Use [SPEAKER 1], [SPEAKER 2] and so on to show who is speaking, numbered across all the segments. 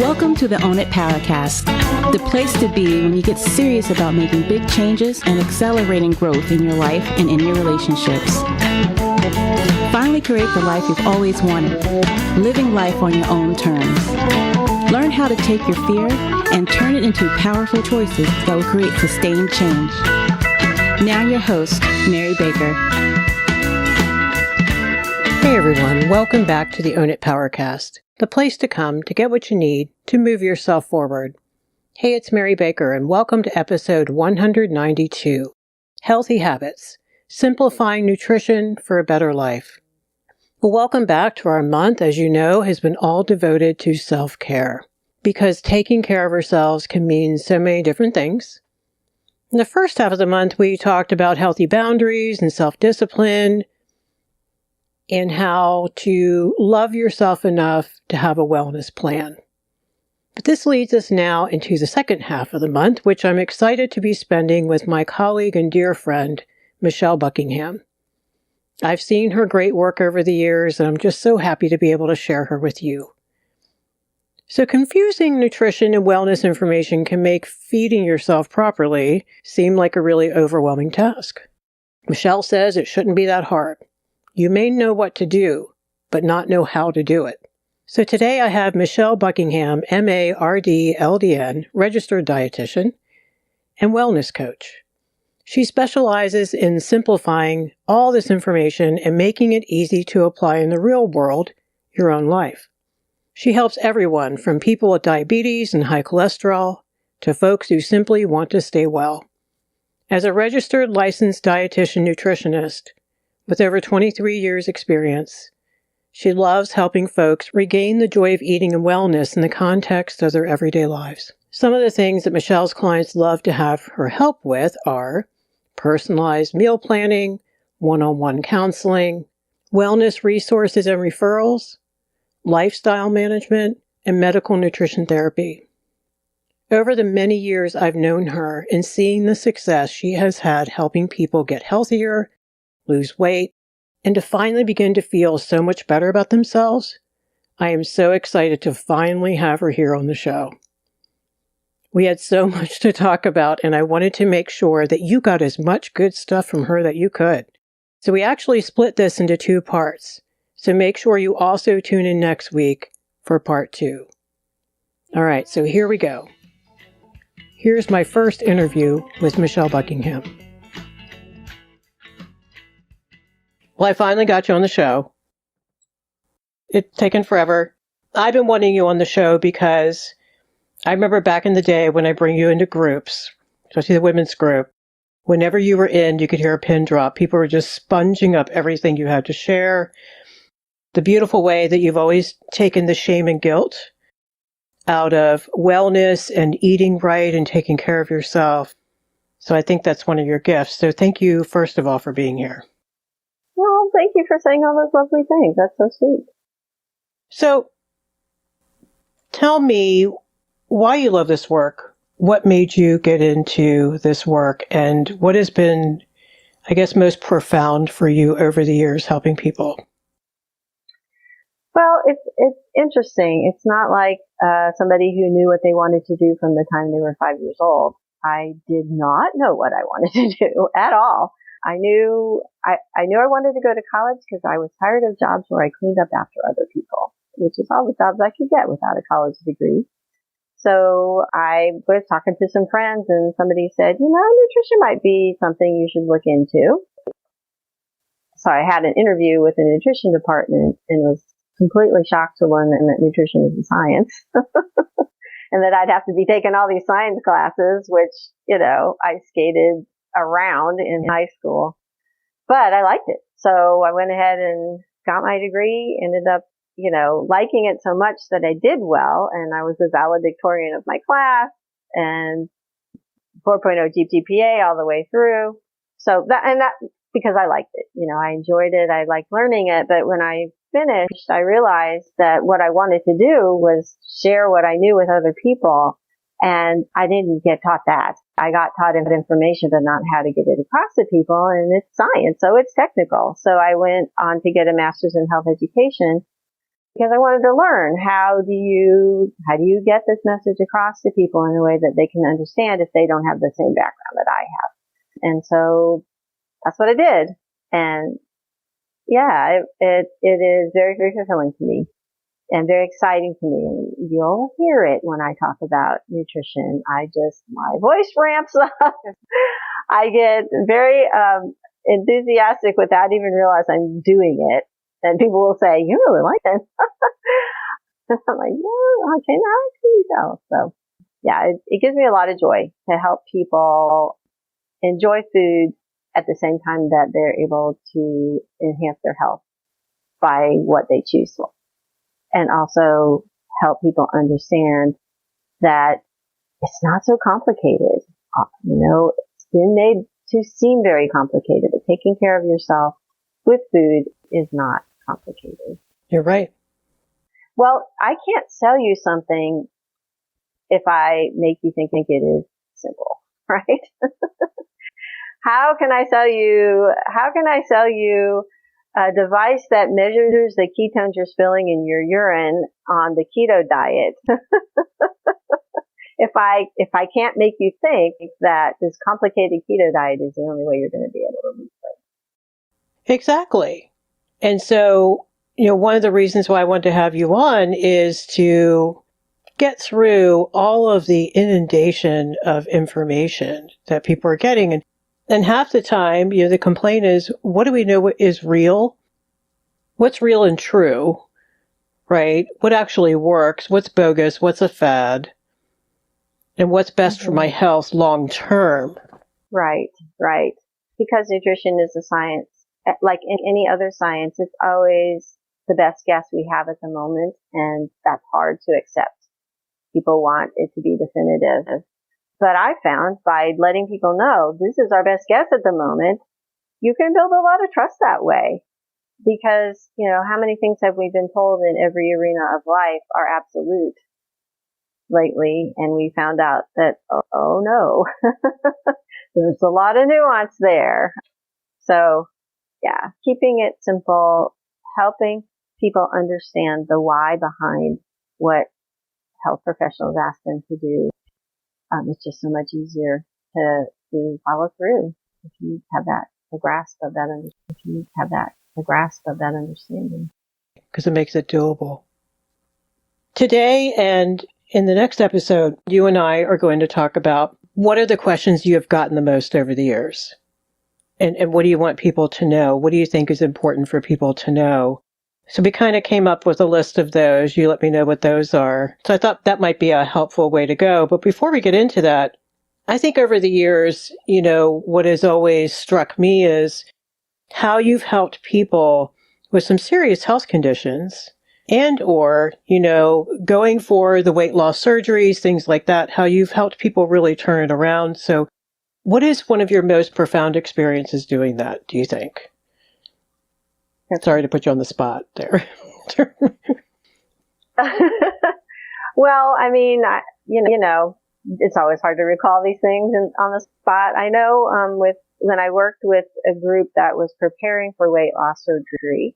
[SPEAKER 1] Welcome to the Own It Powercast, the place to be when you get serious about making big changes and accelerating growth in your life and in your relationships. Finally create the life you've always wanted, living life on your own terms. Learn how to take your fear and turn it into powerful choices that will create sustained change. Now your host, Mary Baker.
[SPEAKER 2] Hey everyone, welcome back to the Own It Powercast, the place to come to get what you need to move yourself forward. Hey, it's Mary Baker and welcome to episode 192, Healthy Habits, Simplifying Nutrition for a Better Life. Well, welcome back to our month, as you know, has been all devoted to self-care, because taking care of ourselves can mean so many different things. In the first half of the month, we talked about healthy boundaries and self-discipline, and how to love yourself enough to have a wellness plan. But this leads us now into the second half of the month, which I'm excited to be spending with my colleague and dear friend, Michelle Buckingham. I've seen her great work over the years, and I'm just so happy to be able to share her with you. So confusing nutrition and wellness information can make feeding yourself properly seem like a really overwhelming task. Michelle says it shouldn't be that hard. You may know what to do, but not know how to do it. So today I have Michelle Buckingham, M.A.R.D. LDN, registered dietitian and wellness coach. She specializes in simplifying all this information and making it easy to apply in the real world, your own life. She helps everyone from people with diabetes and high cholesterol to folks who simply want to stay well. As a registered licensed dietitian nutritionist, with over 23 years' experience, she loves helping folks regain the joy of eating and wellness in the context of their everyday lives. Some of the things that Michelle's clients love to have her help with are personalized meal planning, one-on-one counseling, wellness resources and referrals, lifestyle management, and medical nutrition therapy. Over the many years I've known her and seeing the success she has had helping people get healthier, lose weight, and to finally begin to feel so much better about themselves, I am so excited to finally have her here on the show. We had so much to talk about, and I wanted to make sure that you got as much good stuff from her that you could. So we actually split this into two parts. So make sure you also tune in next week for part 2. All right, so here we go. Here's my first interview with Michelle Buckingham. Well, I finally got you on the show. It's taken forever. I've been wanting you on the show because I remember back in the day when I bring you into groups, especially the women's group, whenever you were in, you could hear a pin drop. People were just sponging up everything you had to share. The beautiful way that you've always taken the shame and guilt out of wellness and eating right and taking care of yourself. So I think that's one of your gifts. So thank you, first of all, for being here.
[SPEAKER 3] Well, thank you for saying all those lovely things. That's so sweet.
[SPEAKER 2] So, tell me why you love this work. What made you get into this work? And what has been, I guess, most profound for you over the years helping people?
[SPEAKER 3] Well, it's interesting. It's not like somebody who knew what they wanted to do from the time they were 5 years old. I did not know what I wanted to do at all. I knew I wanted to go to college because I was tired of jobs where I cleaned up after other people, which is all the jobs I could get without a college degree. So I was talking to some friends and somebody said, nutrition might be something you should look into. So I had an interview with the nutrition department and was completely shocked to learn that nutrition is a science and that I'd have to be taking all these science classes, which, I skated around in high school, but I liked it. So I went ahead and got my degree, ended up, liking it so much that I did well. And I was the valedictorian of my class and 4.0 GPA all the way through. So that because I liked it, I enjoyed it. I liked learning it. But when I finished, I realized that what I wanted to do was share what I knew with other people. And I didn't get taught that. I got taught information, but not how to get it across to people. And it's science, so it's technical. So I went on to get a master's in health education because I wanted to learn how do you get this message across to people in a way that they can understand if they don't have the same background that I have. And so that's what I did. And yeah, it is very, very fulfilling to me and very exciting to me. And you'll hear it when I talk about nutrition. My voice ramps up. I get very enthusiastic without even realize I'm doing it. And people will say, "You really like it." I'm like, "Yeah, okay, now I can tell." So yeah, it gives me a lot of joy to help people enjoy food at the same time that they're able to enhance their health by what they choose. And also help people understand that it's not so complicated. It's been made to seem very complicated, but taking care of yourself with food is not complicated.
[SPEAKER 2] You're right.
[SPEAKER 3] Well, I can't sell you something if I make you think it is simple, right? How can I sell you a device that measures the ketones you're spilling in your urine on the keto diet? If I can't make you think that this complicated keto diet is the only way you're going to be able to lose weight.
[SPEAKER 2] Exactly. And so, one of the reasons why I want to have you on is to get through all of the inundation of information that people are getting. And half the time, the complaint is, what do we know what is real? What's real and true, right? What actually works? What's bogus? What's a fad? And what's best for my health long term?
[SPEAKER 3] Right. Because nutrition is a science. Like in any other science, it's always the best guess we have at the moment, and that's hard to accept. People want it to be definitive. But I found by letting people know this is our best guess at the moment, you can build a lot of trust that way. Because, how many things have we been told in every arena of life are absolute lately? And we found out that, oh no, there's a lot of nuance there. So yeah, keeping it simple, helping people understand the why behind what health professionals ask them to do. It's just so much easier to follow through if you have a grasp of that understanding.
[SPEAKER 2] Because it makes it doable. Today and in the next episode, you and I are going to talk about what are the questions you have gotten the most over the years? And what do you want people to know? What do you think is important for people to know? So we kind of came up with a list of those. You let me know what those are. So I thought that might be a helpful way to go. But before we get into that, I think over the years, what has always struck me is how you've helped people with some serious health conditions and or, going for the weight loss surgeries, things like that, how you've helped people really turn it around. So what is one of your most profound experiences doing that, do you think? Sorry to put you on the spot there.
[SPEAKER 3] Well, I mean, it's always hard to recall these things on the spot. I know when I worked with a group that was preparing for weight loss surgery,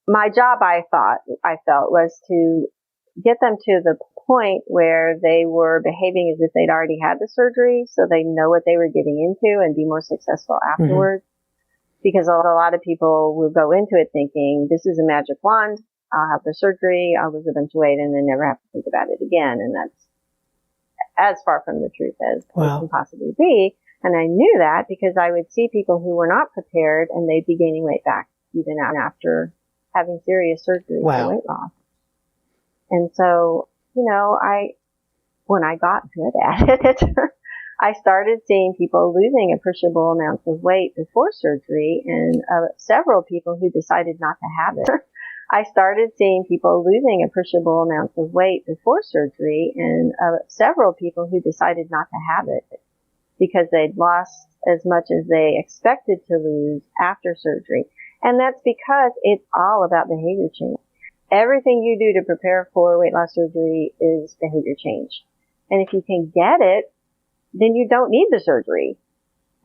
[SPEAKER 3] my job, I felt, was to get them to the point where they were behaving as if they'd already had the surgery, so they know what they were getting into and be more successful afterwards. Because a lot of people will go into it thinking, this is a magic wand, I'll have the surgery, I'll lose a bunch of weight, and then never have to think about it again. And that's as far from the truth as it can possibly be. And I knew that because I would see people who were not prepared and they'd be gaining weight back even after having serious surgery for weight loss. And so, when I got good at it, I started seeing people losing appreciable amounts of weight before surgery and several people who decided not to have it. I started seeing people losing appreciable amounts of weight before surgery and several people who decided not to have it because they'd lost as much as they expected to lose after surgery. And that's because it's all about behavior change. Everything you do to prepare for weight loss surgery is behavior change. And if you can get it, then you don't need the surgery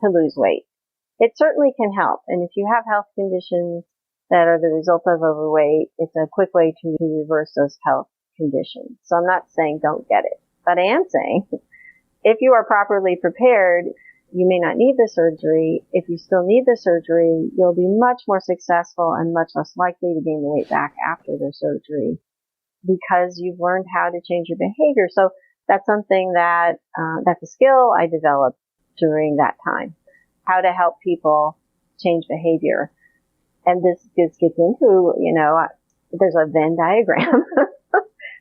[SPEAKER 3] to lose weight. It certainly can help. And if you have health conditions that are the result of overweight, it's a quick way to reverse those health conditions. So I'm not saying don't get it, but I am saying if you are properly prepared, you may not need the surgery. If you still need the surgery, you'll be much more successful and much less likely to gain the weight back after the surgery because you've learned how to change your behavior. So that's something that's a skill I developed during that time, how to help people change behavior. And this gets into, there's a Venn diagram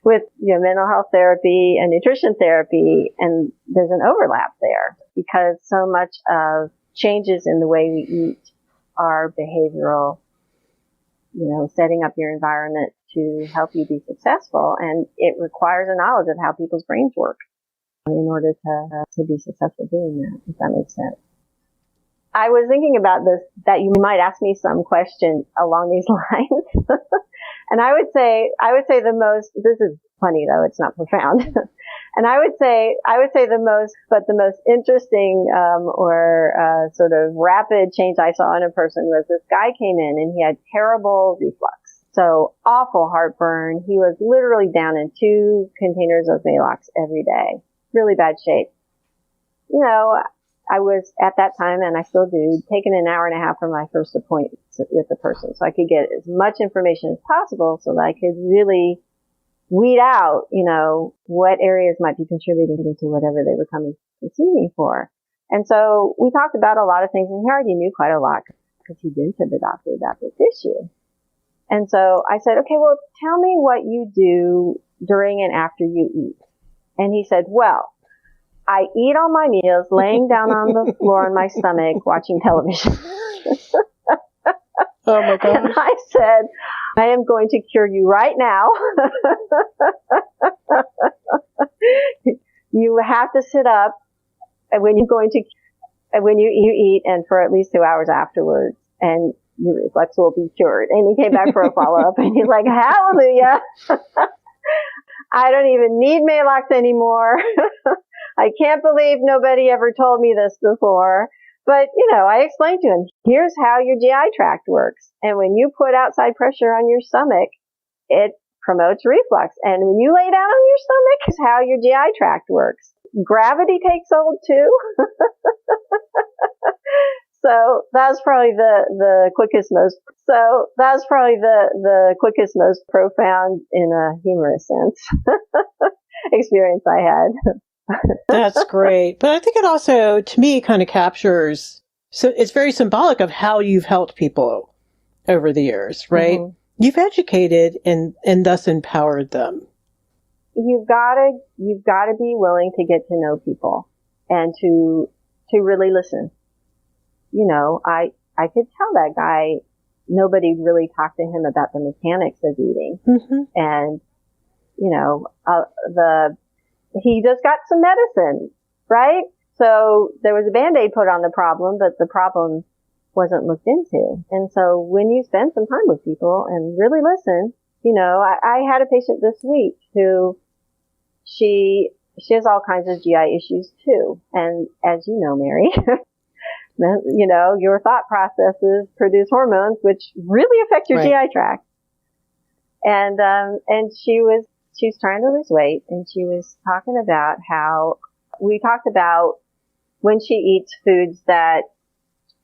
[SPEAKER 3] with mental health therapy and nutrition therapy, and there's an overlap there because so much of changes in the way we eat are behavioral, setting up your environment to help you be successful, and it requires a knowledge of how people's brains work in order to be successful doing that, if that makes sense. I was thinking about this, that you might ask me some question along these lines. And I would say this is funny though, it's not profound. And I would say the most interesting, sort of rapid change I saw in a person was this guy came in and he had terrible reflux. So awful heartburn. He was literally down in 2 containers of Maalox every day. Really bad shape. I was at that time, and I still do, taking an hour and a half for my first appointment with the person so I could get as much information as possible so that I could really weed out, what areas might be contributing to whatever they were coming to see me for. And so we talked about a lot of things, and he already knew quite a lot because he'd been to the doctor about this issue. And so I said, okay, well, tell me what you do during and after you eat. And he said, well, I eat all my meals laying down on the floor on my stomach watching television.
[SPEAKER 2] Oh my gosh.
[SPEAKER 3] And I said, I am going to cure you right now. You have to sit up when you eat and for at least 2 hours afterwards, and your reflux will be cured. And he came back for a follow-up and he's like, hallelujah. I don't even need Maalox anymore. I can't believe nobody ever told me this before. But, I explained to him, here's how your GI tract works. And when you put outside pressure on your stomach, it promotes reflux. And when you lay down on your stomach, is how your GI tract works. Gravity takes hold too. So that's probably the quickest, most profound in a humorous sense experience I had.
[SPEAKER 2] That's great. But I think it also, to me, kind of captures, so it's very symbolic of how you've helped people over the years, right? Mm-hmm. You've educated and thus empowered them.
[SPEAKER 3] You've gotta be willing to get to know people and to really listen. I could tell that guy, nobody really talked to him about the mechanics of eating. Mm-hmm. And, he just got some medicine, right? So there was a Band-Aid put on the problem, but the problem wasn't looked into. And so when you spend some time with people and really listen, I had a patient this week who she has all kinds of GI issues too. And as you know, Mary, your thought processes produce hormones which really affect your GI tract. And she's trying to lose weight, and she was talking about how we talked about when she eats foods that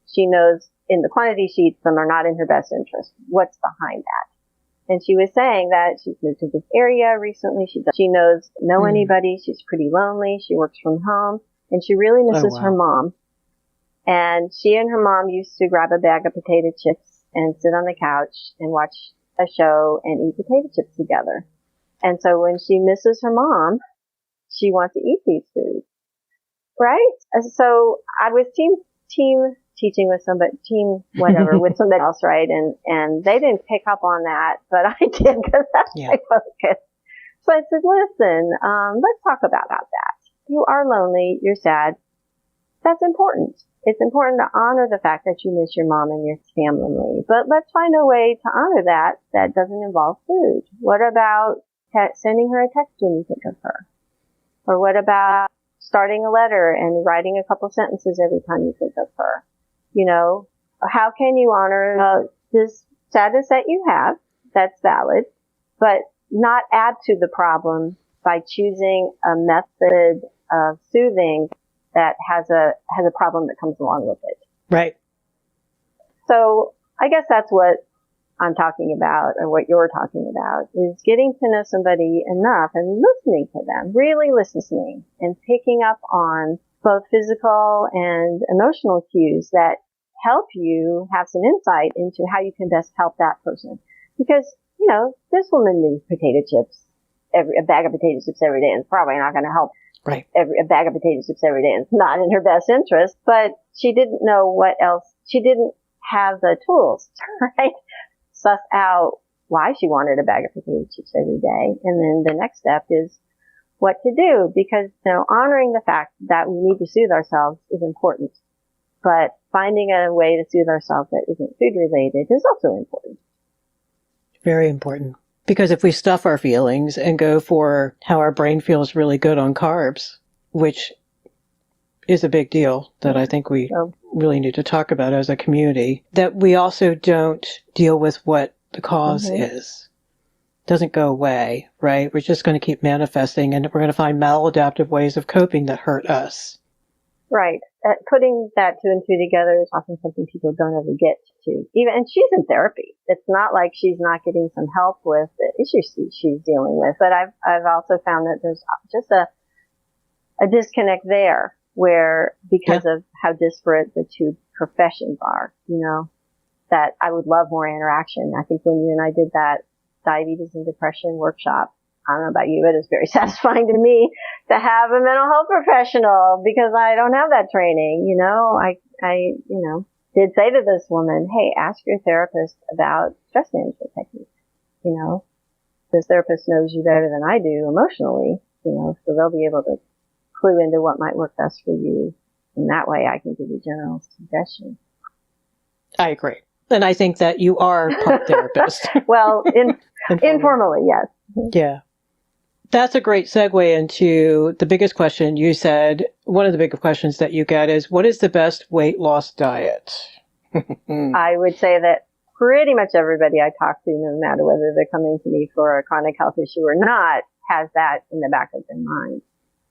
[SPEAKER 3] she knows in the quantity she eats them are not in her best interest. What's behind that? And she was saying that she's moved to this area recently. She knows anybody. She's pretty lonely. She works from home, and she really misses her mom. And she and her mom used to grab a bag of potato chips and sit on the couch and watch a show and eat potato chips together. And so when she misses her mom, she wants to eat these foods, right? So I was team teaching with somebody, with somebody else, right? And they didn't pick up on that, but I did because that's my focus. So I said, listen, let's talk about that. You are lonely. You're sad. That's important. It's important to honor the fact that you miss your mom and your family, but let's find a way to honor that doesn't involve food. What about sending her a text when you think of her? Or what about starting a letter and writing a couple sentences every time you think of her? How can you honor this sadness that you have, that's valid, but not add to the problem by choosing a method of soothing that has a problem that comes along with it.
[SPEAKER 2] Right.
[SPEAKER 3] So I guess that's what I'm talking about, or what you're talking about, is getting to know somebody enough and listening to them, really listening and picking up on both physical and emotional cues that help you have some insight into how you can best help that person. Because, you know, this woman needs potato chips, a bag of potato chips every day, and it's probably not going to help.
[SPEAKER 2] Right.
[SPEAKER 3] A bag of potato chips every day, and it's not in her best interest, but she didn't know what else. She didn't have the tools, right? Suss out why she wanted a bag of potato chips every day. And then the next step is what to do, because, you know, honoring the fact that we need to soothe ourselves is important. But finding a way to soothe ourselves that isn't food related is also important.
[SPEAKER 2] Very important. Because if we stuff our feelings and go for how our brain feels really good on carbs, which is a big deal that I think we really need to talk about as a community, that we also don't deal with what the cause is. Doesn't go away, right? We're just going to keep manifesting, and we're going to find maladaptive ways of coping that hurt us.
[SPEAKER 3] Right. Putting that two and two together is often something people don't ever get to. And she's in therapy. It's not like she's not getting some help with the issues she's dealing with. But I've also found that there's just a disconnect there, where because of how disparate the two professions are, you know, that I would love more interaction. I think when you and I did that diabetes and depression workshop, I don't know about you, but it's very satisfying to me to have a mental health professional, because I don't have that training. You know, I did say to this woman, hey, ask your therapist about stress management techniques. You know, this therapist knows you better than I do emotionally, you know, so they'll be able to clue into what might work best for you. And that way I can give you general suggestions.
[SPEAKER 2] I agree. And I think that you are part therapist.
[SPEAKER 3] Well, informally, yes.
[SPEAKER 2] Yeah. That's a great segue into the biggest question. You said one of the biggest questions that you get is, what is the best weight loss diet?
[SPEAKER 3] I would say that pretty much everybody I talk to, no matter whether they're coming to me for a chronic health issue or not, has that in the back of their mind,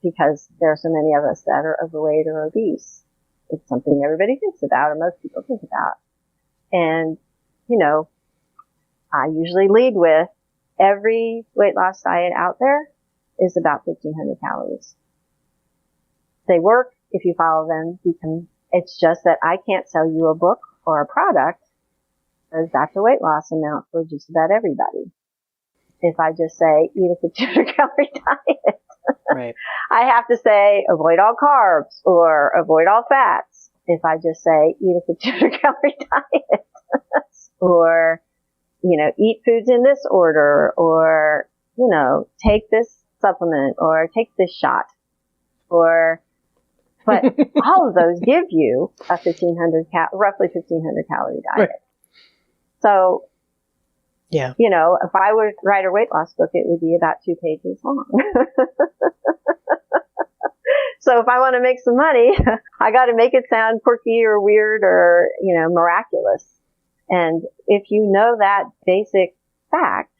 [SPEAKER 3] because there are so many of us that are overweight or obese. It's something everybody thinks about, or most people think about. And, you know, I usually lead with, every weight loss diet out there is about 1,500 calories. They work if you follow them. It's just that I can't sell you a book or a product, because that's a weight loss amount for just about everybody. If I just say, eat a 1,500 calorie diet,
[SPEAKER 2] right.
[SPEAKER 3] I have to say, avoid all carbs or avoid all fats. If I just say, eat a 1,500 calorie diet, or, you know, eat foods in this order, or, you know, take this supplement, or take this shot, or, but all of those give you a roughly 1,500 calorie diet.
[SPEAKER 2] Right.
[SPEAKER 3] So,
[SPEAKER 2] yeah,
[SPEAKER 3] you know, if I were to write a weight loss book, it would be about 2 pages long. So if I want to make some money, I got to make it sound quirky or weird or, you know, miraculous. And if you know that basic fact,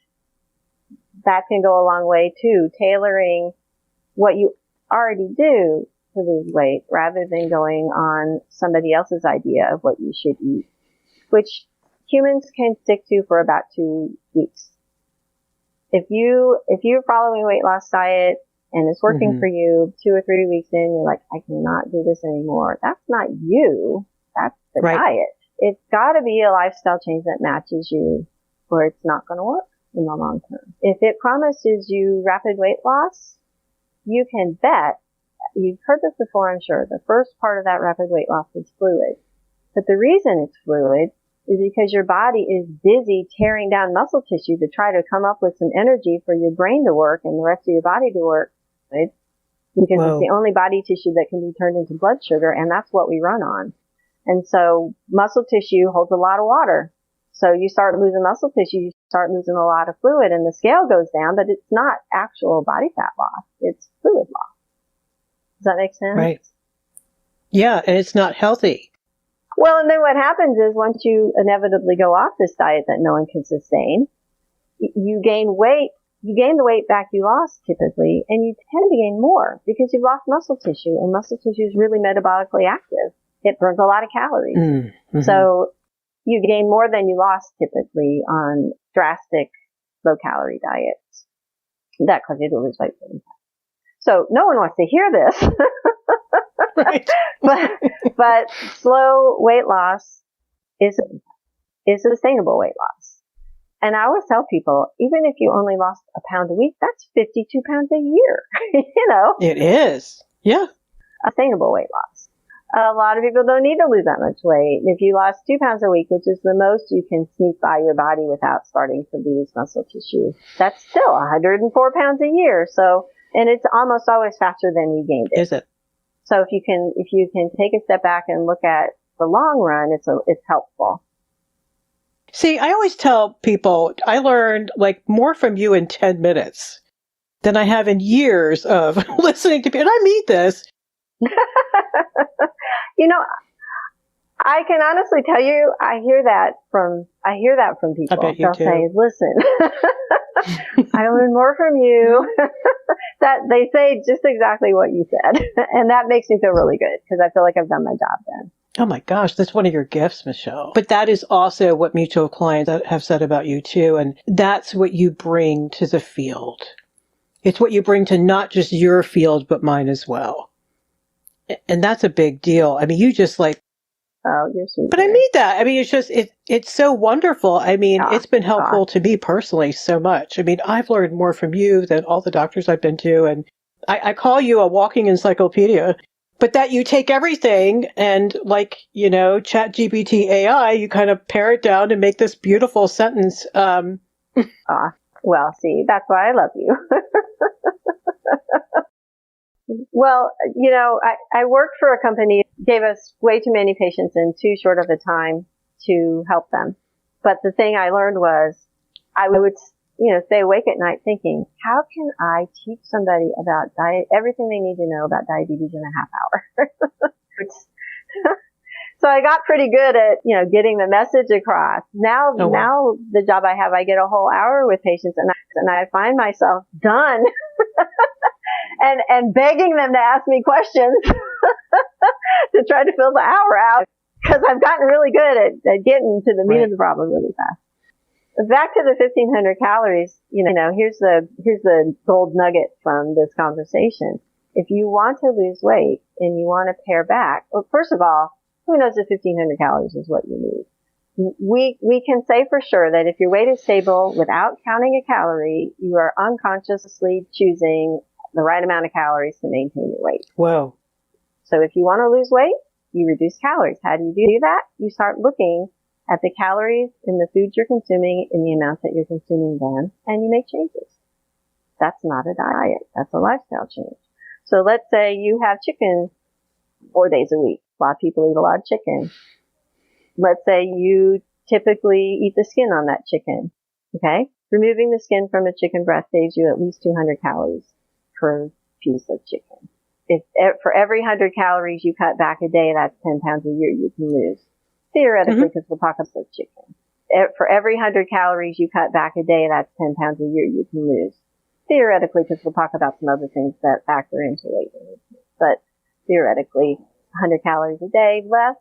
[SPEAKER 3] that can go a long way too, tailoring what you already do to lose weight rather than going on somebody else's idea of what you should eat, which humans can stick to for about 2 weeks. If you're following a weight loss diet and it's working for you, 2 or 3 weeks in, you're like, I cannot do this anymore. That's not you. That's the diet. It's got to be a lifestyle change that matches you, or it's not going to work in the long term. If it promises you rapid weight loss, you can bet, you've heard this before, I'm sure, the first part of that rapid weight loss is fluid. But the reason it's fluid is because your body is busy tearing down muscle tissue to try to come up with some energy for your brain to work and the rest of your body to work. Right? Because it's the only body tissue that can be turned into blood sugar, and that's what we run on. And so muscle tissue holds a lot of water. So you start losing muscle tissue, you start losing a lot of fluid, and the scale goes down, but it's not actual body fat loss. It's fluid loss. Does that make sense?
[SPEAKER 2] Right. Yeah, and it's not healthy.
[SPEAKER 3] Well, and then what happens is once you inevitably go off this diet that no one can sustain, you gain weight. You gain the weight back you lost typically, and you tend to gain more because you've lost muscle tissue, and muscle tissue is really metabolically active. It burns a lot of calories. Mm-hmm. So you gain more than you lost typically on drastic low-calorie diets. That causes you to lose weight. So no one wants to hear this.
[SPEAKER 2] Right.
[SPEAKER 3] but slow weight loss is sustainable weight loss. And I always tell people, even if you only lost a pound a week, that's 52 pounds a year.
[SPEAKER 2] It is. Yeah.
[SPEAKER 3] Sustainable weight loss. A lot of people don't need to lose that much weight. If you lost 2 pounds a week, which is the most you can sneak by your body without starting to lose muscle tissue, that's still 104 pounds a year. So, and it's almost always faster than you gained it.
[SPEAKER 2] Is it?
[SPEAKER 3] So if you can take a step back and look at the long run, it's helpful.
[SPEAKER 2] See, I always tell people I learned more from you in 10 minutes than I have in years of listening to people. And I mean this.
[SPEAKER 3] I can honestly tell you, I hear that from people.
[SPEAKER 2] I bet you
[SPEAKER 3] They'll
[SPEAKER 2] too.
[SPEAKER 3] say, listen, I learned more from you. That they say just exactly what you said. And that makes me feel really good because I feel like I've done my job then.
[SPEAKER 2] Oh my gosh, that's one of your gifts, Michelle. But that is also what mutual clients have said about you too. And that's what you bring to the field. It's what you bring to not just your field, but mine as well. And that's a big deal. I mean, you just
[SPEAKER 3] oh, you're sweet.
[SPEAKER 2] But I mean that. I mean, it's so wonderful. I mean, it's been helpful to me personally so much. I mean, I've learned more from you than all the doctors I've been to. And I call you a walking encyclopedia. But that you take everything and Chat GPT AI, you kind of pare it down and make this beautiful sentence.
[SPEAKER 3] Well, see, that's why I love you. Well, I worked for a company, gave us way too many patients in too short of a time to help them. But the thing I learned was I would, stay awake at night thinking, how can I teach somebody about everything they need to know about diabetes in a half hour? So I got pretty good at, getting the message across. Now the job I have, I get a whole hour with patients and I find myself done and begging them to ask me questions to try to fill the hour out because I've gotten really good at getting to the meat of the problem really fast. Back to the 1,500 calories, here's the gold nugget from this conversation. If you want to lose weight and you want to pare back, well, first of all, who knows if 1,500 calories is what you need? We can say for sure that if your weight is stable without counting a calorie, you are unconsciously choosing the right amount of calories to maintain your weight.
[SPEAKER 2] Whoa.
[SPEAKER 3] So if you want to lose weight, you reduce calories. How do you do that? You start looking at the calories in the food you're consuming in the amounts that you're consuming then, and you make changes. That's not a diet. That's a lifestyle change. So let's say you have chicken 4 days a week. A lot of people eat a lot of chicken. Let's say you typically eat the skin on that chicken. Okay? Removing the skin from a chicken breast saves you at least 200 calories per piece of chicken. If for every 100 calories you cut back a day, that's 10 pounds a year you can lose. Theoretically, because we'll talk about chicken. For every 100 calories you cut back a day, that's 10 pounds a year you can lose. Theoretically, because we'll talk about some other things that factor into weight management. But theoretically, 100 calories a day less,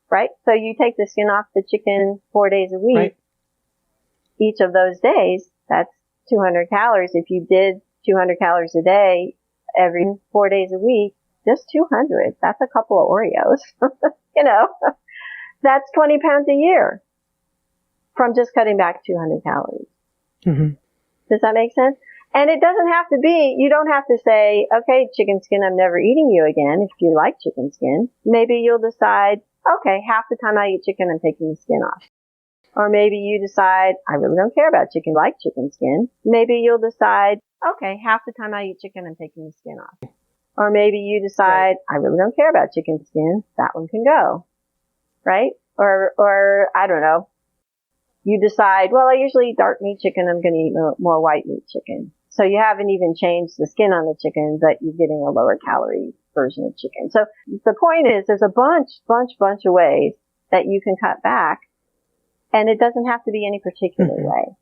[SPEAKER 3] right? So you take the skin off the chicken 4 days a week.
[SPEAKER 2] Right.
[SPEAKER 3] Each of those days, that's 200 calories. If you did 200 calories a day every 4 days a week, just 200. That's a couple of Oreos. That's 20 pounds a year from just cutting back 200 calories. Mm-hmm. Does that make sense? And it doesn't have to be, you don't have to say, okay, chicken skin, I'm never eating you again. If you like chicken skin, maybe you'll decide, okay, half the time I eat chicken, I'm taking the skin off. Or maybe you decide, I really don't care about chicken, like chicken skin. Maybe you'll decide, okay, half the time I eat chicken, I'm taking the skin off. Or maybe you decide, I really don't care about chicken skin, that one can go. Right? Or I don't know. You decide, well, I usually eat dark meat chicken, I'm going to eat more white meat chicken. So you haven't even changed the skin on the chicken, but you're getting a lower calorie version of chicken. So the point is there's a bunch of ways that you can cut back. And it doesn't have to be any particular way.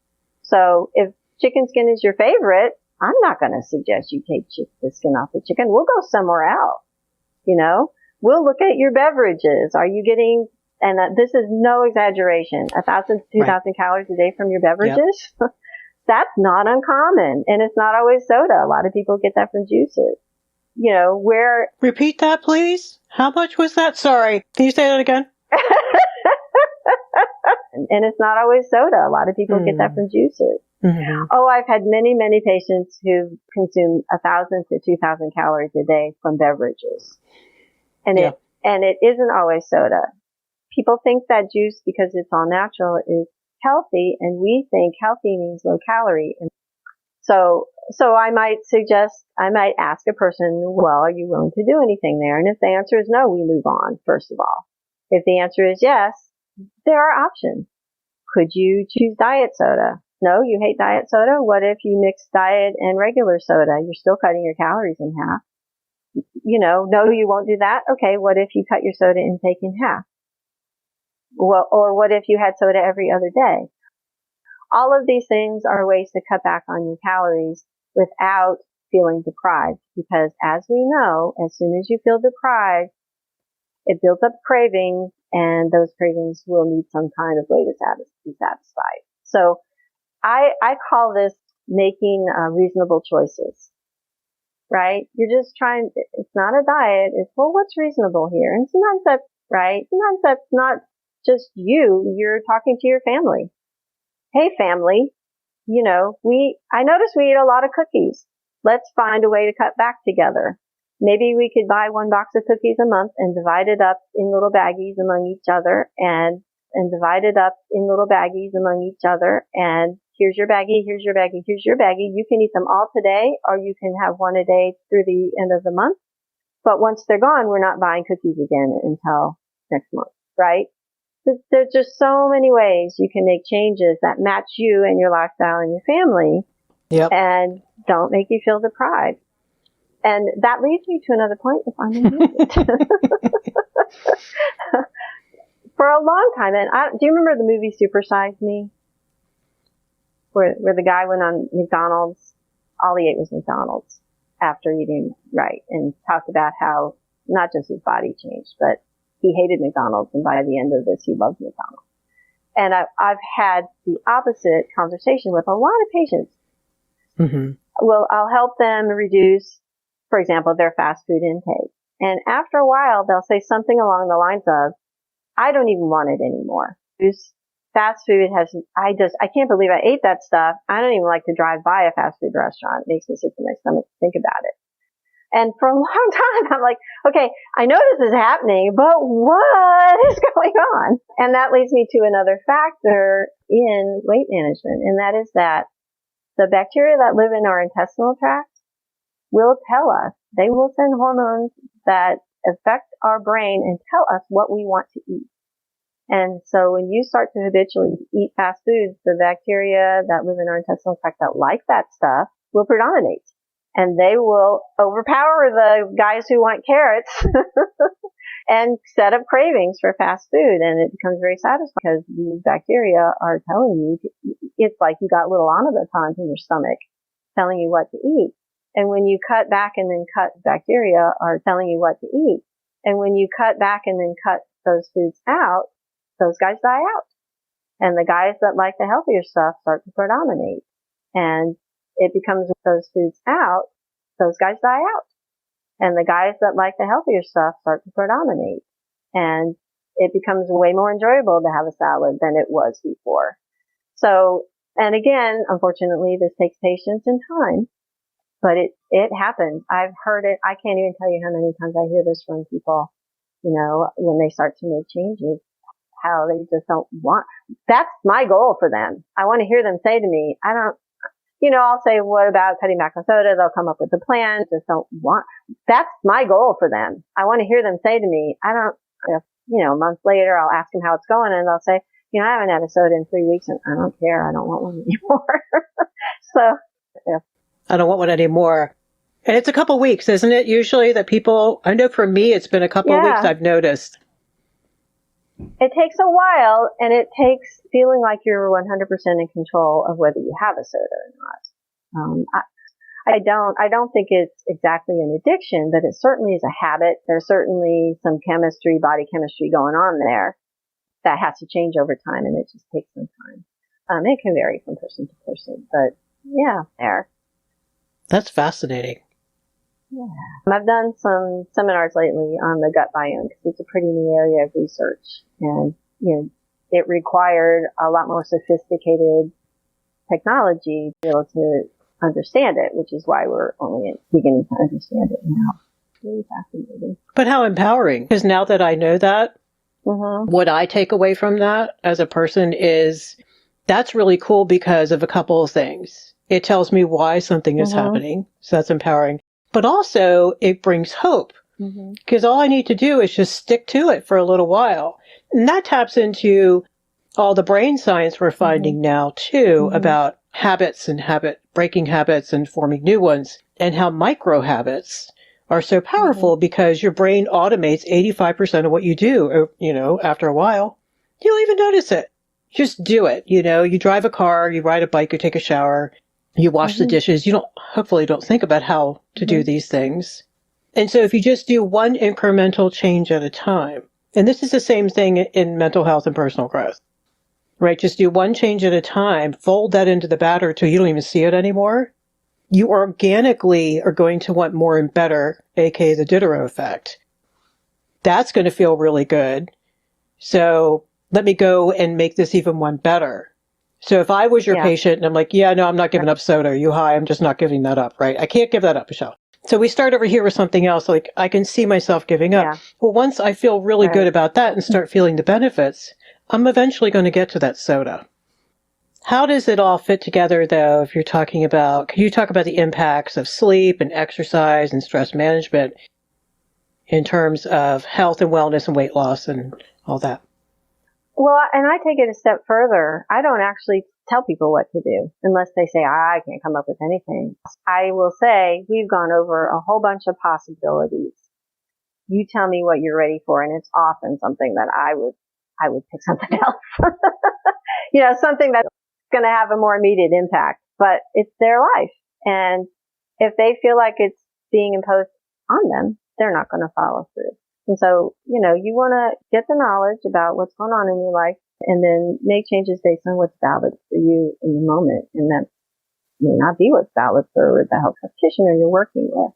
[SPEAKER 3] So if chicken skin is your favorite, I'm not going to suggest you take the skin off the chicken. We'll go somewhere else. You know, we'll look at your beverages. Are you getting, and this is no exaggeration, 1,000 to 2,000 calories a day from your beverages? Yep. That's not uncommon. And it's not always soda. A lot of people get that from juices. You know, where...
[SPEAKER 2] Repeat that, please. How much was that? Sorry. Can you say that again?
[SPEAKER 3] And it's not always soda. A lot of people get that from juices. Mm-hmm. Oh, I've had many, many patients who consume 1,000 to 2,000 calories a day from beverages. And it isn't always soda. People think that juice, because it's all natural, is healthy, and we think healthy means low calorie. And so I might ask a person, well, are you willing to do anything there? And if the answer is no, we move on, first of all. If the answer is yes, there are options. Could you choose diet soda? No, you hate diet soda? What if you mix diet and regular soda? You're still cutting your calories in half. You know, no, you won't do that? Okay, what if you cut your soda intake in half? Well, or what if you had soda every other day? All of these things are ways to cut back on your calories without feeling deprived. Because as we know, as soon as you feel deprived, it builds up cravings, and those cravings will need some kind of way to be satisfied. So I call this making reasonable choices, right? You're just trying, it's not a diet. It's, well, what's reasonable here? And sometimes that's right. Sometimes that's not just you. You're talking to your family. Hey, family, you know, I notice we eat a lot of cookies. Let's find a way to cut back together. Maybe we could buy 1 box of cookies a month and divide it up in little baggies among each other and divide it up in little baggies among each other. And here's your baggie, here's your baggie, here's your baggie. You can eat them all today, or you can have one a day through the end of the month. But once they're gone, we're not buying cookies again until next month, right? There's just so many ways you can make changes that match you and your lifestyle and your family. Yep. And don't make you feel deprived. And that leads me to another point, if I may use it. For a long time, and do you remember the movie Super Size Me? Where the guy went on McDonald's, all he ate was McDonald's after eating right, and talked about how not just his body changed, but he hated McDonald's, and by the end of this, he loved McDonald's. And I've had the opposite conversation with a lot of patients. Mm-hmm. Well, I'll help them reduce, for example, their fast food intake. And after a while, they'll say something along the lines of, I don't even want it anymore. Fast food I can't believe I ate that stuff. I don't even like to drive by a fast food restaurant. It makes me sick to my stomach to think about it. And for a long time, I'm like, okay, I know this is happening, but what is going on? And that leads me to another factor in weight management, and that is that the bacteria that live in our intestinal tract will tell us, they will send hormones that affect our brain and tell us what we want to eat. And so when you start to habitually eat fast foods, the bacteria that live in our intestinal tract that like that stuff will predominate. And they will overpower the guys who want carrots and set up cravings for fast food. And it becomes very satisfying because these bacteria are telling you, it's like you got little automatons in your stomach telling you what to eat. And when you cut back and then cut, bacteria are telling you what to eat. And when you cut back and then cut those foods out, those guys die out. And the guys that like the healthier stuff start to predominate. And it becomes those foods out, those guys die out. And the guys that like the healthier stuff start to predominate. And it becomes way more enjoyable to have a salad than it was before. So, and again, unfortunately, this takes patience and time. But it happens. I've heard it. I can't even tell you how many times I hear this from people, you know, when they start to make changes, how they just don't want. That's my goal for them. I want to hear them say to me, I'll say, what about cutting back on soda? They'll come up with a plan. Just don't want. That's my goal for them. I want to hear them say to me, months later, I'll ask them how it's going, and they'll say, I haven't had a soda in 3 weeks, and I don't care. I don't want one anymore. So, yeah.
[SPEAKER 2] I don't want one anymore. And it's a couple weeks, isn't it? Usually that people, I know for me, it's been a couple of weeks I've noticed.
[SPEAKER 3] It takes a while, and it takes feeling like you're 100% in control of whether you have a soda or not. I don't think it's exactly an addiction, but it certainly is a habit. There's certainly some body chemistry going on there that has to change over time, and it just takes some time. It can vary from person to person, but yeah, there.
[SPEAKER 2] That's fascinating.
[SPEAKER 3] Yeah. I've done some seminars lately on the gut biome because it's a pretty new area of research, and it required a lot more sophisticated technology to be able to understand it, which is why we're only beginning to understand it now. It's really fascinating.
[SPEAKER 2] But how empowering, because now that I know that, what I take away from that as a person is that's really cool because of a couple of things. It tells me why something is happening, so that's empowering. But also, it brings hope, because all I need to do is just stick to it for a little while. And that taps into all the brain science we're finding now, too, about habits and breaking habits and forming new ones, and how micro habits are so powerful because your brain automates 85% of what you do, after a while. You don't even notice it. Just do it. You drive a car, you ride a bike, you take a shower, you wash the dishes. You hopefully don't think about how to do these things. And so if you just do one incremental change at a time, and this is the same thing in mental health and personal growth, right? Just do one change at a time, fold that into the batter till you don't even see it anymore. You organically are going to want more and better, aka the Diderot effect. That's going to feel really good. So let me go and make this even one better. So if I was your patient and I'm like, yeah, no, I'm not giving up soda. Are you high? I'm just not giving that up, right? I can't give that up, Michelle. So we start over here with something else. Like I can see myself giving up. Yeah. Well, once I feel really good about that and start feeling the benefits, I'm eventually going to get to that soda. How does it all fit together, though, if you're talking about, can you talk about the impacts of sleep and exercise and stress management in terms of health and wellness and weight loss and all that?
[SPEAKER 3] Well, and I take it a step further. I don't actually tell people what to do unless they say, I can't come up with anything. I will say, we've gone over a whole bunch of possibilities. You tell me what you're ready for, and it's often something that I would pick something else. Something that's going to have a more immediate impact, but it's their life. And if they feel like it's being imposed on them, they're not going to follow through. And so, you want to get the knowledge about what's going on in your life and then make changes based on what's valid for you in the moment. And that may not be what's valid for the health practitioner you're working with.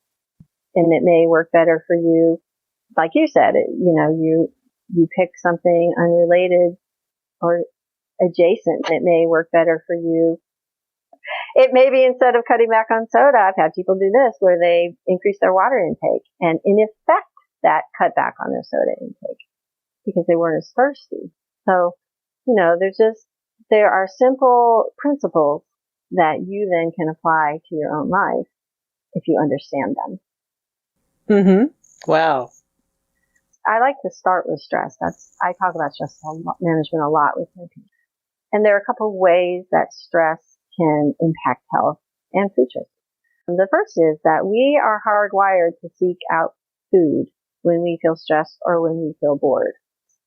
[SPEAKER 3] And it may work better for you. Like you said, you pick something unrelated or adjacent. It may work better for you. It may be instead of cutting back on soda, I've had people do this where they increase their water intake and in effect that cut back on their soda intake because they weren't as thirsty. So, there are simple principles that you then can apply to your own life if you understand them.
[SPEAKER 2] Wow.
[SPEAKER 3] I like to start with stress. I talk about stress management a lot with my people. And there are a couple of ways that stress can impact health and food choices. The first is that we are hardwired to seek out food when we feel stressed or when we feel bored.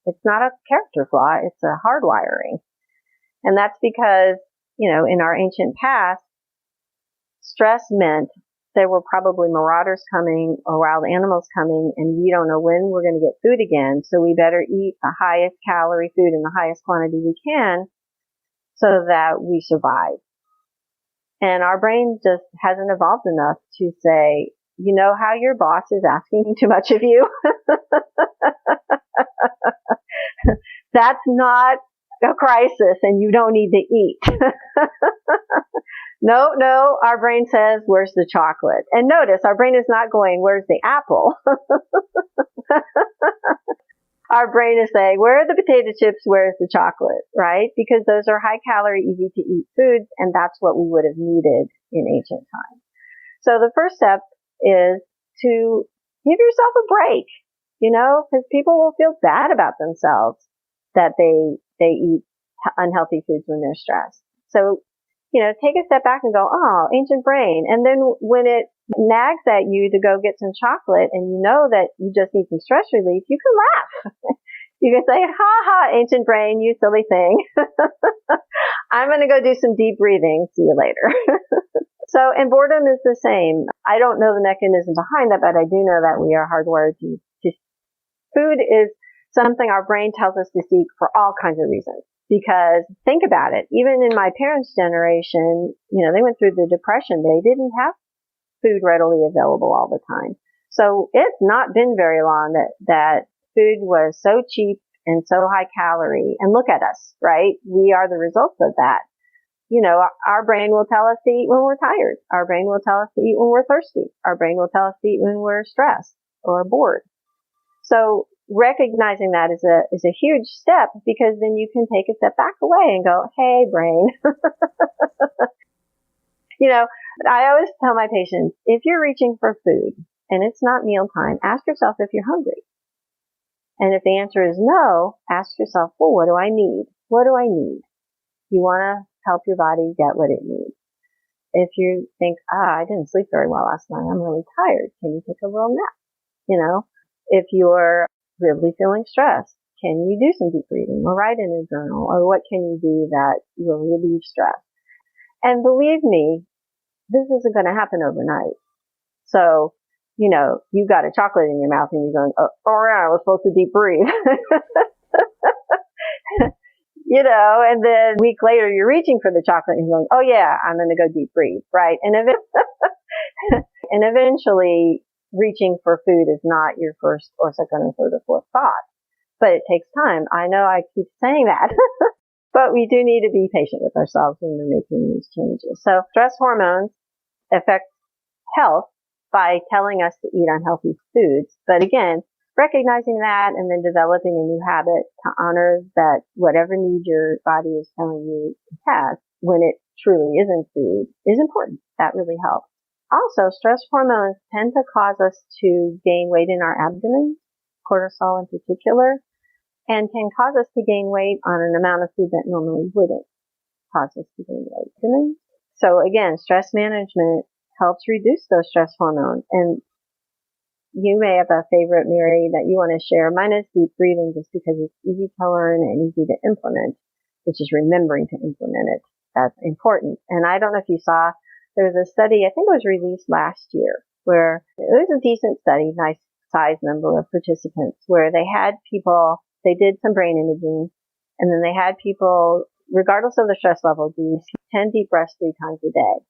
[SPEAKER 3] It's not a character flaw, it's a hardwiring. And that's because, in our ancient past, stress meant there were probably marauders coming or wild animals coming, and we don't know when we're going to get food again, so we better eat the highest calorie food in the highest quantity we can so that we survive. And our brain just hasn't evolved enough to say, how your boss is asking too much of you? That's not a crisis and you don't need to eat. No, our brain says, where's the chocolate? And notice, our brain is not going, where's the apple? Our brain is saying, where are the potato chips? Where's the chocolate? Right? Because those are high calorie, easy to eat foods, and that's what we would have needed in ancient times. So the first step is to give yourself a break, because people will feel bad about themselves that they eat unhealthy foods when they're stressed. So, take a step back and go, oh, ancient brain. And then when it nags at you to go get some chocolate and you know that you just need some stress relief, you can laugh. You can say, ha ha, ancient brain, you silly thing. I'm going to go do some deep breathing. See you later. So, and boredom is the same. I don't know the mechanism behind that, but I do know that we are hardwired to food is something our brain tells us to seek for all kinds of reasons. Because think about it, even in my parents' generation, they went through the Depression. They didn't have food readily available all the time. So it's not been very long that food was so cheap and so high calorie. And look at us, right? We are the results of that. Our brain will tell us to eat when we're tired. Our brain will tell us to eat when we're thirsty. Our brain will tell us to eat when we're stressed or bored. So recognizing that is a huge step, because then you can take a step back away and go, hey, brain. I always tell my patients, if you're reaching for food and it's not mealtime, ask yourself if you're hungry. And if the answer is no, ask yourself, well, what do I need? What do I need? You want to help your body get what it needs. If you think, I didn't sleep very well last night, I'm really tired, can you take a little nap? If you're really feeling stressed, can you do some deep breathing or write in a journal, or what can you do that will relieve stress? And believe me, this isn't going to happen overnight. So, you got a chocolate in your mouth and you're going, oh yeah, I was supposed to deep breathe. And then a week later you're reaching for the chocolate and you're going, oh yeah, I'm going to go deep breathe, right? And eventually reaching for food is not your first or second or third or fourth thought, but it takes time. I know I keep saying that, but we do need to be patient with ourselves when we're making these changes. So stress hormones affect health by telling us to eat unhealthy foods. But again, recognizing that and then developing a new habit to honor that whatever need your body is telling you it has when it truly isn't food is important. That really helps. Also, stress hormones tend to cause us to gain weight in our abdomen, cortisol in particular, and can cause us to gain weight on an amount of food that normally wouldn't cause us to gain weight. So again, stress management helps reduce those stress hormones. And you may have a favorite, Mary, that you want to share. Mine is deep breathing, just because it's easy to learn and easy to implement, which is remembering to implement it. That's important. And I don't know if you saw, there was a study, I think it was released last year, where it was a decent study, nice size number of participants, where they had people, they did some brain imaging, and then they had people, regardless of the stress level, do 10 deep breaths 3 times a day.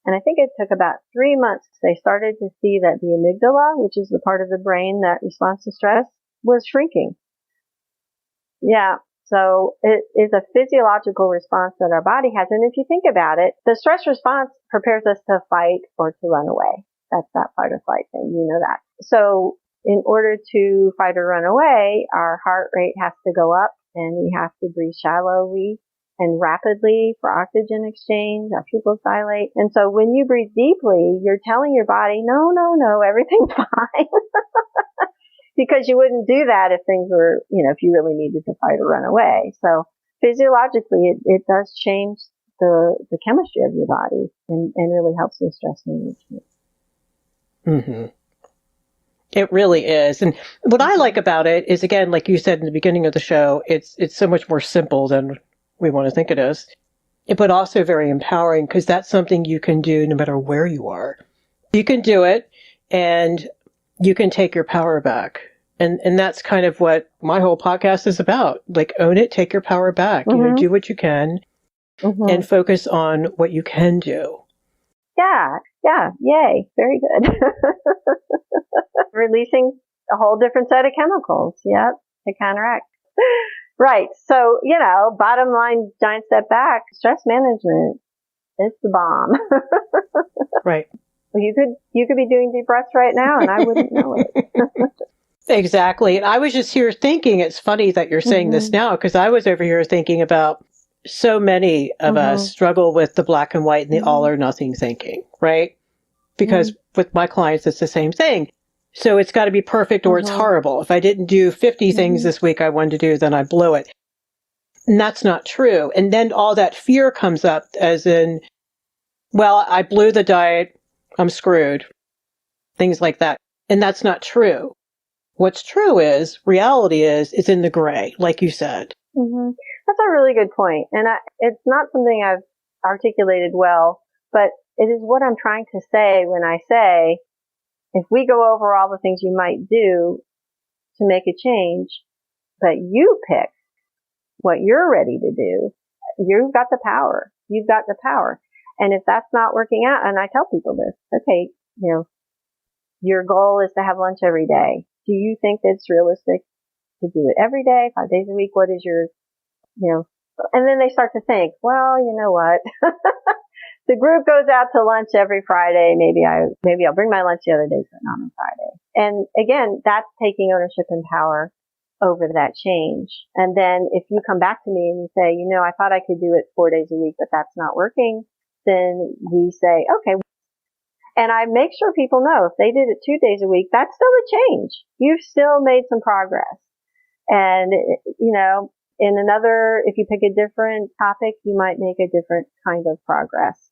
[SPEAKER 3] And I think it took about 3 months. They started to see that the amygdala, which is the part of the brain that responds to stress, was shrinking. Yeah. So it is a physiological response that our body has. And if you think about it, the stress response prepares us to fight or to run away. That's that fight or flight thing. You know that. So in order to fight or run away, our heart rate has to go up and we have to breathe shallowly and rapidly for oxygen exchange. Our pupils dilate. And so when you breathe deeply, you're telling your body, no, everything's fine. Because you wouldn't do that if things were, if you really needed to fight or run away. So physiologically, it does change the chemistry of your body and really helps with stress management.
[SPEAKER 2] Mm-hmm. It really is. And what I like about it is, again, like you said in the beginning of the show, it's so much more simple than we want to think it is, but also very empowering, because that's something you can do no matter where you are. You can do it and you can take your power back. And that's kind of what my whole podcast is about. Like, own it, take your power back, do what you can and focus on what you can do. Yeah. Yay. Very good. Releasing a whole different set of chemicals. Yep. To counteract. Right. So, bottom line, giant step back, stress management is the bomb. Right. Well, you could be doing deep breaths right now and I wouldn't know it. Exactly. And I was just here thinking, it's funny that you're saying this now, because I was over here thinking about so many of us struggle with the black and white and the all or nothing thinking, right? Because with my clients, it's the same thing. So it's got to be perfect or it's horrible. If I didn't do 50 things this week I wanted to do, then I blew it. And that's not true. And then all that fear comes up as in, well, I blew the diet, I'm screwed. Things like that. And that's not true. what's true is, reality is in the gray, like you said.
[SPEAKER 3] Mm-hmm. That's a really good point. And it's not something I've articulated well, but it is what I'm trying to say when I say, if we go over all the things you might do to make a change, but you pick what you're ready to do, you've got the power. You've got the power. And if that's not working out, and I tell people this, okay, your goal is to have lunch every day. Do you think that it's realistic to do it every day, 5 days a week? What is your, and then they start to think, well, you know what? The group goes out to lunch every Friday. Maybe I'll bring my lunch the other days, but not on Friday. And again, that's taking ownership and power over that change. And then if you come back to me and you say, I thought I could do it 4 days a week, but that's not working, then we say, okay. And I make sure people know if they did it 2 days a week, that's still a change. You've still made some progress. And, if you pick a different topic, you might make a different kind of progress.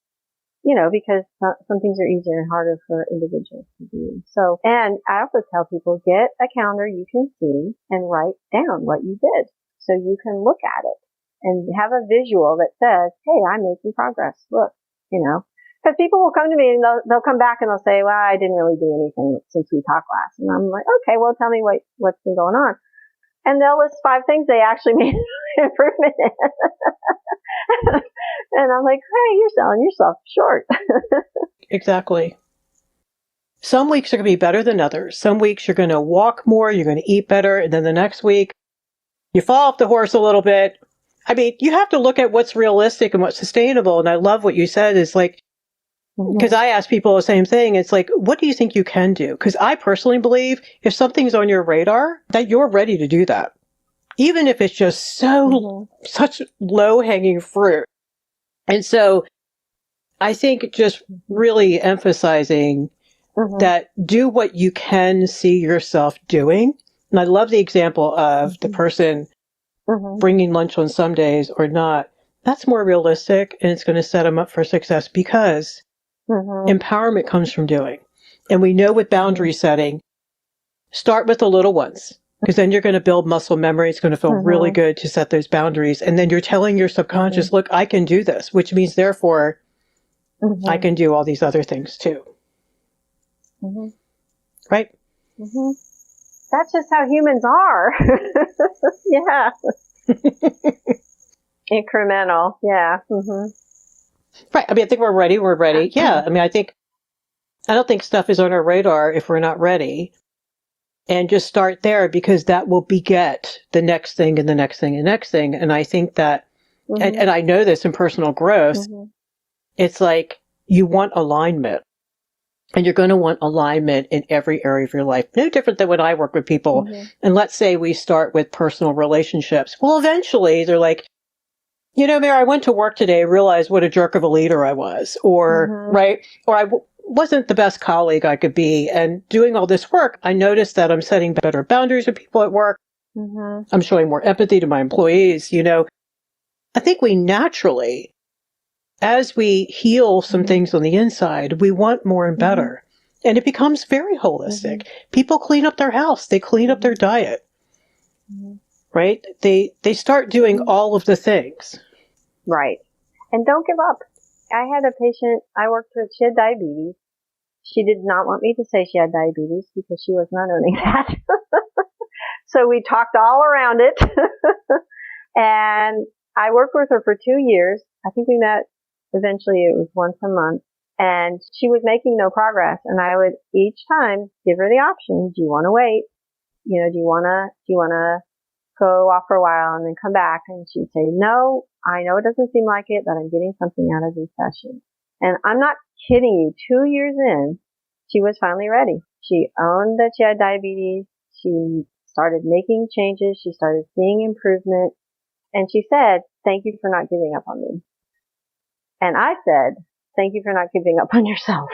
[SPEAKER 3] Because some things are easier and harder for individuals to do. So, and I also tell people, get a calendar you can see and write down what you did so you can look at it and have a visual that says, hey, I'm making progress. Look, because people will come to me and they'll come back and they'll say, well, I didn't really do anything since we talked last. And I'm like, okay, well, tell me what's been going on. And they'll list 5 things they actually made improvement in. And I'm like, hey, you're selling yourself short.
[SPEAKER 2] Exactly. Some weeks are going to be better than others. Some weeks you're going to walk more, you're going to eat better, and then the next week you fall off the horse a little bit. I mean, you have to look at what's realistic and what's sustainable. And I love what you said is like, because I ask people the same thing. It's like, what do you think you can do? Because I personally believe if something's on your radar, that you're ready to do that. Even if it's just such low hanging fruit. And so I think just really emphasizing that do what you can see yourself doing. And I love the example of the person bringing lunch on some days or not. That's more realistic and it's going to set them up for success because empowerment comes from doing. And we know with boundary setting, start with the little ones. Because then you're going to build muscle memory. It's going to feel really good to set those boundaries. And then you're telling your subconscious, look, I can do this, which means therefore I can do all these other things too. Right?
[SPEAKER 3] That's just how humans are. Yeah. Incremental. Yeah.
[SPEAKER 2] Right. I mean, I think we're ready. We're ready. Yeah. I mean, I don't think stuff is on our radar if we're not ready. And just start there because that will beget the next thing and the next thing and the next thing. And I think that, and I know this in personal growth, it's like you want alignment. And you're going to want alignment in every area of your life. No different than when I work with people. And let's say we start with personal relationships. Well, eventually they're like, Mary, I went to work today, realized what a jerk of a leader I was. Or, right? Or I wasn't the best colleague I could be. And doing all this work, I noticed that I'm setting better boundaries with people at work. I'm showing more empathy to my employees. I think we naturally, as we heal some things on the inside, we want more and better. And it becomes very holistic. People clean up their house. They clean up their diet. Right? They start doing all of the things.
[SPEAKER 3] Right. And don't give up. I had a patient I worked with, she had diabetes. She did not want me to say she had diabetes because she was not owning that. So we talked all around it. And I worked with her for 2 years. I think we met eventually, it was once a month. And she was making no progress. And I would each time give her the option, do you want to wait? Do you want to go off for a while and then come back? And she'd say, no, I know it doesn't seem like it, but I'm getting something out of these sessions. And I'm not kidding you. 2 years in, she was finally ready. She owned that she had diabetes. She started making changes. She started seeing improvement. And she said, thank you for not giving up on me. And I said, thank you for not giving up on yourself.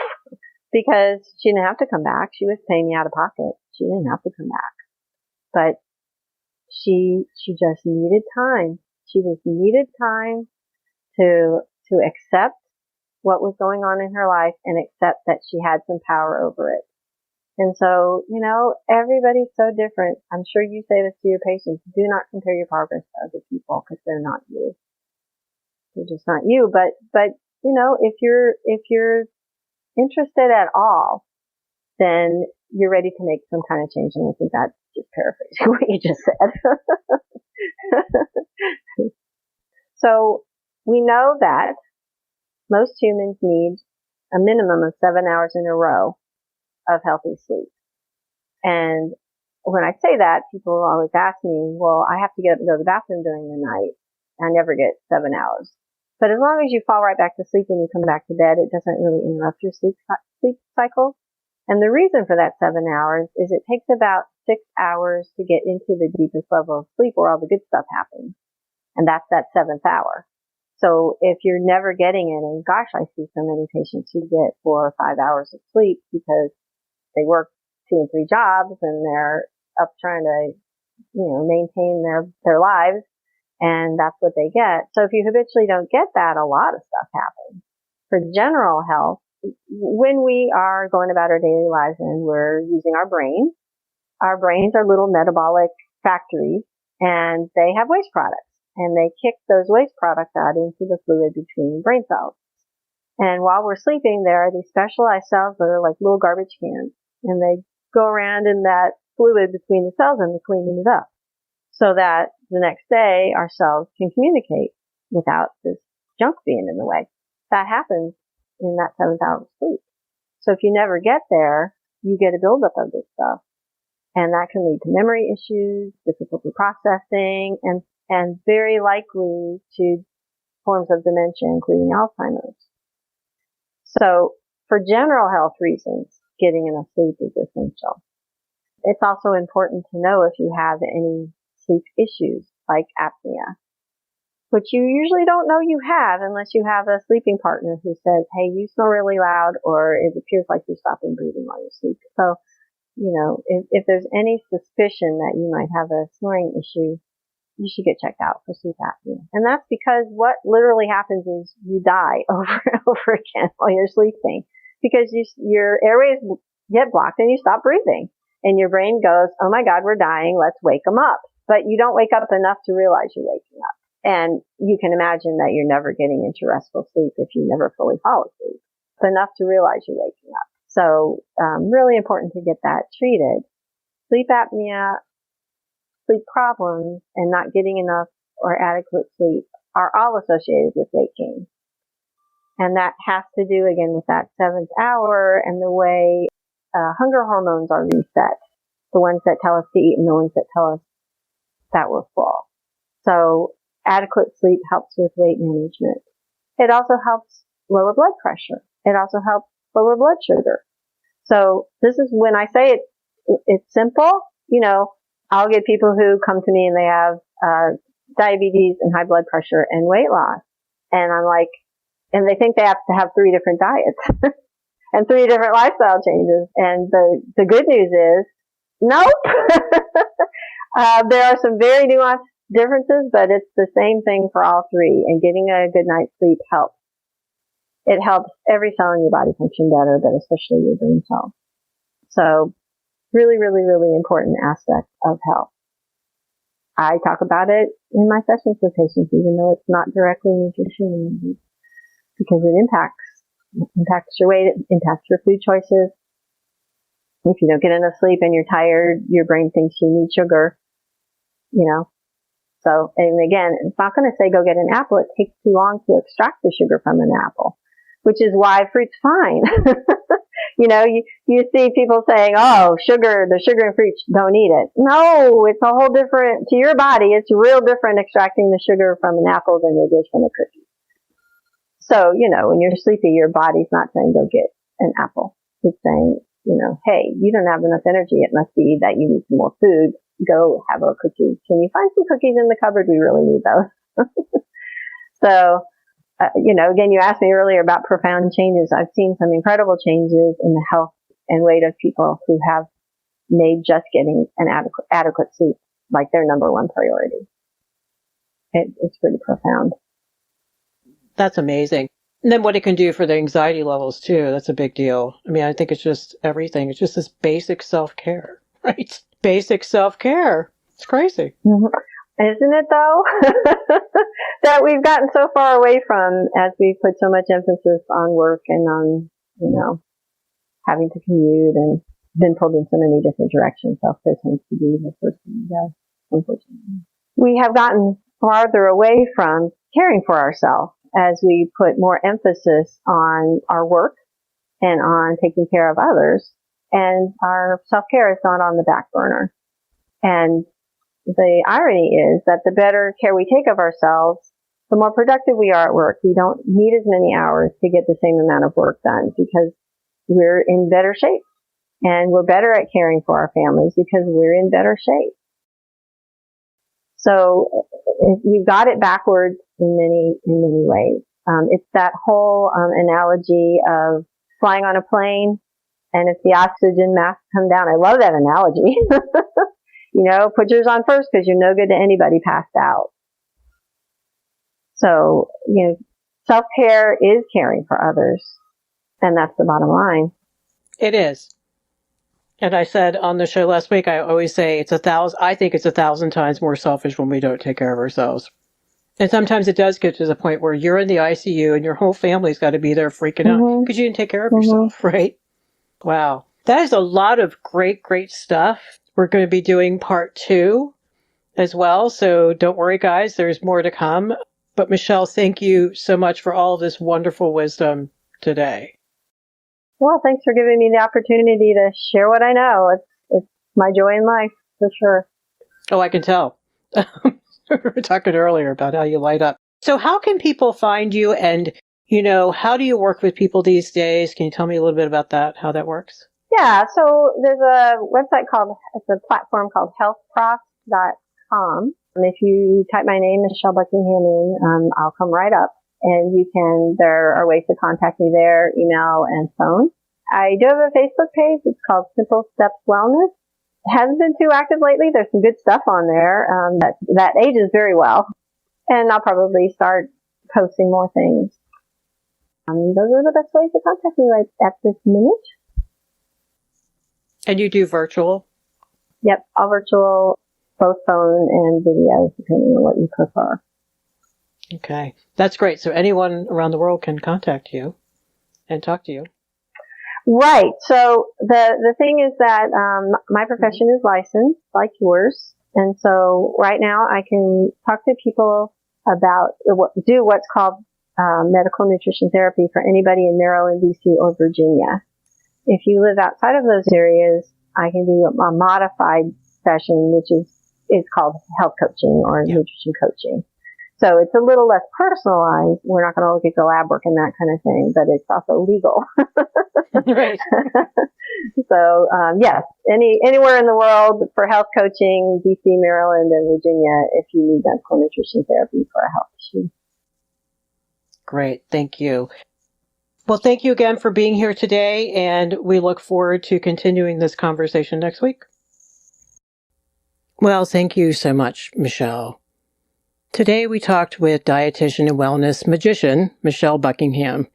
[SPEAKER 3] Because she didn't have to come back. She was paying me out of pocket. She didn't have to come back. But she just needed time. She just needed time to accept what was going on in her life and accept that she had some power over it. And so, everybody's so different. I'm sure you say this to your patients. Do not compare your progress to other people because they're not you. They're just not you. But, if you're interested at all, then you're ready to make some kind of change. And I think that's just paraphrasing what you just said. So we know that most humans need a minimum of 7 hours in a row of healthy sleep. And when I say that, people always ask me, well, I have to get up and go to the bathroom during the night. I never get 7 hours. But as long as you fall right back to sleep when you come back to bed, it doesn't really interrupt your sleep cycle. And the reason for that 7 hours is it takes about 6 hours to get into the deepest level of sleep where all the good stuff happens. And that's that 7th hour. So if you're never getting it, and gosh, I see so many patients who get 4 or 5 hours of sleep because they work 2 and 3 jobs and they're up trying to, maintain their lives. And that's what they get. So if you habitually don't get that, a lot of stuff happens. For general health, when we are going about our daily lives and we're using our brains are little metabolic factories and they have waste products and they kick those waste products out into the fluid between brain cells. And while we're sleeping, there are these specialized cells that are like little garbage cans and they go around in that fluid between the cells and they're cleaning it up so that the next day our cells can communicate without this junk being in the way. That happens in that 7th hour of sleep. So if you never get there, you get a buildup of this stuff. And that can lead to memory issues, difficulty processing, and very likely to forms of dementia, including Alzheimer's. So for general health reasons, getting enough sleep is essential. It's also important to know if you have any sleep issues like apnea, which you usually don't know you have unless you have a sleeping partner who says, hey, you snore really loud, or it appears like you're stopping breathing while you're sleeping. So, if there's any suspicion that you might have a snoring issue, you should get checked out for sleep apnea. And that's because what literally happens is you die over and over again while you're sleeping because your airways get blocked and you stop breathing. And your brain goes, oh my God, we're dying. Let's wake them up. But you don't wake up enough to realize you're waking up. And you can imagine that you're never getting into restful sleep if you never fully fall asleep. It's enough to realize you're waking up. So, really important to get that treated. Sleep apnea, sleep problems, and not getting enough or adequate sleep are all associated with weight gain. And that has to do, again, with that 7th hour and the way hunger hormones are reset. The ones that tell us to eat and the ones that tell us that we're full. So adequate sleep helps with weight management. It also helps lower blood pressure. It also helps lower blood sugar. So this is when I say it's simple. I'll get people who come to me and they have diabetes and high blood pressure and weight loss. And I'm like, and they think they have to have 3 different diets and 3 different lifestyle changes. And the good news is, nope. There are some very nuanced differences, but it's the same thing for all 3. And getting a good night's sleep helps. It helps every cell in your body function better, but especially your brain cells. So really, really, really important aspect of health. I talk about it in my sessions with patients, even though it's not directly nutrition, because it impacts your weight, it impacts your food choices. If you don't get enough sleep and you're tired, your brain thinks you need sugar, So, and again, it's not going to say go get an apple. It takes too long to extract the sugar from an apple, which is why fruit's fine. You see people saying, oh, the sugar in fruit, don't eat it. No, it's a whole different, to your body, it's real different extracting the sugar from an apple than it is from a cookie. So, when you're sleepy, your body's not saying go get an apple. It's saying, hey, you don't have enough energy. It must be that you need some more food. Go have a cookie. Can you find some cookies in the cupboard? We really need those. So, again, you asked me earlier about profound changes. I've seen some incredible changes in the health and weight of people who have made just getting an adequate sleep like their number one priority. It's pretty profound.
[SPEAKER 2] That's amazing. And then what it can do for the anxiety levels too, that's a big deal. I mean, I think it's just everything. It's just this basic self-care, right? Basic self-care. It's crazy.
[SPEAKER 3] Mm-hmm. Isn't it though? That we've gotten so far away from as we've put so much emphasis on work and on, having to commute and been pulled in so many different directions. Self-care tends to be the first thing we do, unfortunately. We have gotten farther away from caring for ourselves as we put more emphasis on our work and on taking care of others. And our self-care is not on the back burner. And the irony is that the better care we take of ourselves, the more productive we are at work. We don't need as many hours to get the same amount of work done because we're in better shape. And we're better at caring for our families because we're in better shape. So we've got it backwards in many ways. It's that whole analogy of flying on a plane, and if the oxygen masks come down, I love that analogy. Put yours on first because you're no good to anybody passed out. So, self-care is caring for others, and that's the bottom line.
[SPEAKER 2] It is. And I said on the show last week, I always say I think it's 1,000 times more selfish when we don't take care of ourselves. And sometimes it does get to the point where you're in the ICU and your whole family's got to be there freaking out because you didn't take care of yourself, right? Wow. That is a lot of great, great stuff. We're going to be doing part 2 as well. So don't worry, guys. There's more to come. But Michelle, thank you so much for all of this wonderful wisdom today.
[SPEAKER 3] Well, thanks for giving me the opportunity to share what I know. It's my joy in life, for sure.
[SPEAKER 2] Oh, I can tell. We were talking earlier about how you light up. So how can people find you and, how do you work with people these days? Can you tell me a little bit about that, how that works?
[SPEAKER 3] Yeah, so there's a website it's a platform called healthprof.com. And if you type my name, Michelle Buckingham, in, I'll come right up. And there are ways to contact me there, email and phone. I do have a Facebook page. It's called Simple Steps Wellness. It hasn't been too active lately. There's some good stuff on there, that ages very well. And I'll probably start posting more things. Those are the best ways to contact me right at this minute.
[SPEAKER 2] And you do virtual?
[SPEAKER 3] Yep, all virtual, both phone and video, depending on what you prefer.
[SPEAKER 2] Okay, that's great. So anyone around the world can contact you and talk to you.
[SPEAKER 3] Right. So the thing is that my profession is licensed, like yours, and so right now I can talk to people about what's called medical nutrition therapy for anybody in Maryland, DC, or Virginia. If you live outside of those areas, I can do a modified session, which is called health coaching or nutrition coaching. So it's a little less personalized. We're not going to look at the lab work and that kind of thing, but it's also legal.
[SPEAKER 2] Right.
[SPEAKER 3] So, yes, anywhere in the world for health coaching, DC, Maryland, and Virginia, if you need medical nutrition therapy for a health issue.
[SPEAKER 2] Great. Thank you. Well, thank you again for being here today, and we look forward to continuing this conversation next week. Well, thank you so much, Michelle. Today we talked with dietitian and wellness magician, Michelle Buckingham.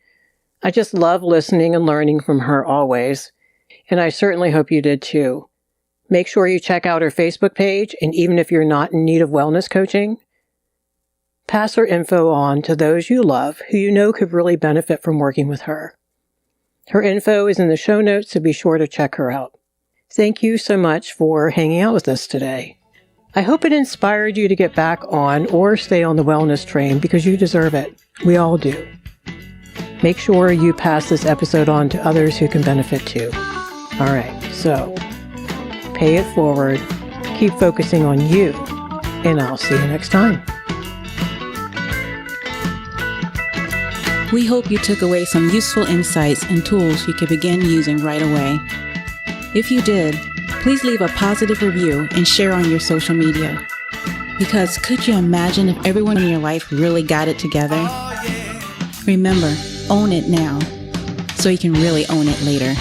[SPEAKER 2] I just love listening and learning from her always, and I certainly hope you did too. Make sure you check out her Facebook page, and even if you're not in need of wellness coaching, pass her info on to those you love who you know could really benefit from working with her. Her info is in the show notes, so be sure to check her out. Thank you so much for hanging out with us today. I hope it inspired you to get back on or stay on the wellness train because you deserve it. We all do. Make sure you pass this episode on to others who can benefit too. All right, so pay it forward, keep focusing on you, and I'll see you next time.
[SPEAKER 1] We hope you took away some useful insights and tools you could begin using right away. If you did, please leave a positive review and share on your social media. Because could you imagine if everyone in your life really got it together? Remember, own it now, so you can really own it later.